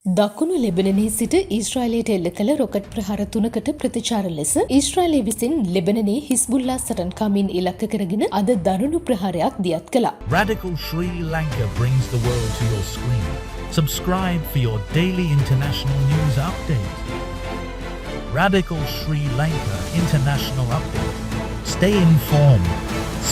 දකුණු ලෙබනනයේ සිට ඊශ්‍රායලයට එල්ල කළ රොකට් ප්‍රහාර 3කට ප්‍රතිචාර ලෙස ඊශ්‍රායලය විසින් ලෙබනනයේ හිස්බුල්ලා සටන්කාමීන් ඉලක්ක කරගෙන අද දරුණු ප්‍රහාරයක් දියත් කළා. Radical Sri Lanka brings the world to your screen. Subscribe for your daily international news update. Radical Sri Lanka International Update. Stay informed.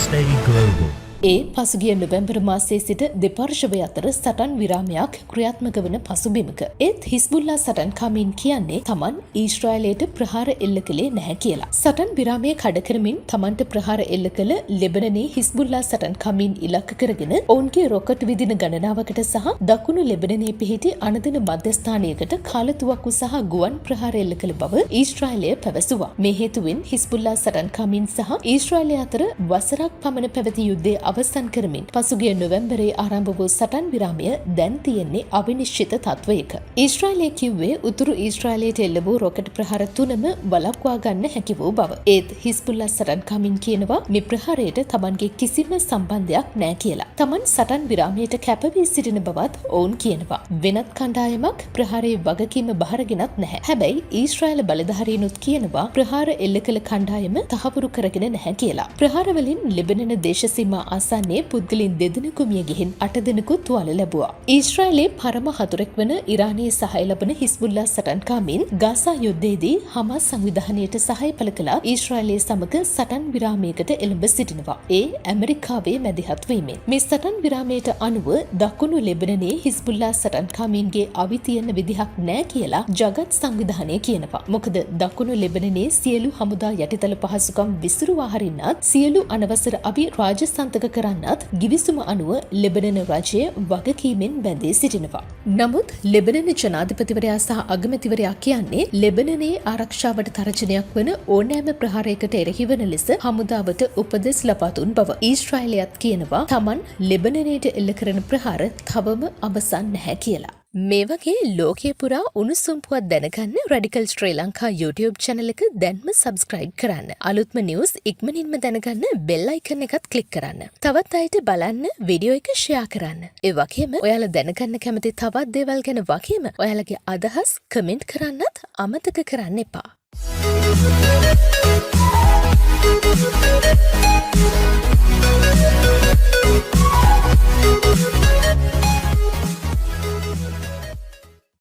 Stay global. ඒ පසුගිය නොවැම්බර් මාසයේ සිට දෙපාර්ශවය අතර සටන් විරාමයක් ක්‍රියාත්මක වන පසුබිමක ඒත් හිස්බුල්ලා සටන්කාමීන් කියන්නේ තමන් ඊශ්‍රායලයට ප්‍රහාර එල්ල කළේ නැහැ කියලා. සටන් විරාමයේ කඩ කරමින් තමන්ට ප්‍රහාර එල්ල කළ ලෙබනනයේ හිස්බුල්ලා සටන්කාමීන් ඉලක්ක කරගෙන ඔවුන්ගේ රොකට් විදින ගණනාවකට සහ දකුණු ලෙබනනයේ පිහිටි අනදින මධ්‍යස්ථානයකට කාලතුවක්කු සහ ගුවන් ප්‍රහාර එල්ල කළ බව ඊශ්‍රායලය පැවසුවා. මේ හේතුවෙන් හිස්බුල්ලා සටන්කාමීන් සහ ඊශ්‍රායලය අතර වසරක් පමණ පැවති යුද්ධය අවසන් කරමින් පසුගිය නොවැම්බරයේ ආරම්භ වූ සටන් විරාමය දැන් තියෙන්නේ අවිනිශ්චිත තත්වයක. ඊශ්‍රායලය කිව්වේ උතුරු ඊශ්‍රායලයට එල්ල වූ රොකට් ප්‍රහාර 3ම වළක්වා ගන්න හැකි වූ බව. ඒත් හිස්බුල්ලා සටන්කාමීන් කියනවා මේ ප්‍රහාරයට තමන්ගේ කිසිම සම්බන්ධයක් නැහැ කියලා. තමන් සටන් විරාමයට කැප වී සිටින බවත් ඔවුන් කියනවා. වෙනත් කණ්ඩායමක් ප්‍රහාරයේ වගකීම බහරගෙනත් නැහැ. හැබැයි ඊශ්‍රායල බලධාරීනුත් කියනවා ප්‍රහාර එල්ල කළ කණ්ඩායම තහවුරු කරගෙන නැහැ කියලා. ප්‍රහාර වලින් ලෙබනන දේශසීමා ආසන්නයේ පුද්ගලයන් දෙදෙනෙකු මිය ගිහින් 8 දෙනෙකු තුවාල ලැබුවා. ඊශ්‍රායලයේ පරම හතුරෙක් වන ඉරානයේ සහාය ලබන හිස්බුල්ලා සටන්කාමීන් ගාසා යුද්ධයේදී හමාස් සංවිධානයට සහාය පළ කළා. ඊශ්‍රායලයේ සමග සටන් විරාමයකට එළඹ සිටිනවා. ඒ ඇමරිකාවේ මැදිහත් වීමෙන්. මේ සටන් විරාමයට අනුව දකුණු ලෙබනනයේ හිස්බුල්ලා සටන්කාමීන්ගේ අවි තියෙන විදිහක් නැහැ කියලා ජගත් සංවිධානය කියනවා. මොකද දකුණු ලෙබනනයේ සියලු හමුදා යටිතල පහසුකම් විසිරුවා හරින්නත් සියලු අනවසර අවි රාජසන්තක කරන්නත් ගිවිසුම අනුව ලෙබනන රජය වගකීමෙන් බැඳී සිටිනවා. නමුත් ලෙබනන ජනාධිපතිවරයා සහ අගමැතිවරයා කියන්නේ ලෙබනනයේ ආරක්ෂාවට තර්ජනයක් වන ඕනෑම ප්‍රහාරයකට එරෙහිවන ලෙස හමුදාවට උපදෙස් ලබා දුන් බව. ඊශ්‍රායලයත් කියනවා තමන් ලෙබනනයට එල්ල කරන ප්‍රහාර තවම අවසන් නැහැ කියලා. මේ වගේ ලෝකයේ පුරා උණුසුම් පුවත් දැනගන්න රැඩිකල් ශ්‍රී ලංකා YouTube channel එක දැන්ම subscribe කරන්න. අලුත්ම news ඉක්මනින්ම දැනගන්න bell icon එකත් click කරන්න. තවත් අයට බලන්න වීඩියෝ එක share කරන්න. ඒ වගේම ඔයාලා දැනගන්න කැමති තවත් දේවල් ගැන වගේම ඔයාලගේ අදහස් comment කරන්නත් අමතක කරන්න එපා.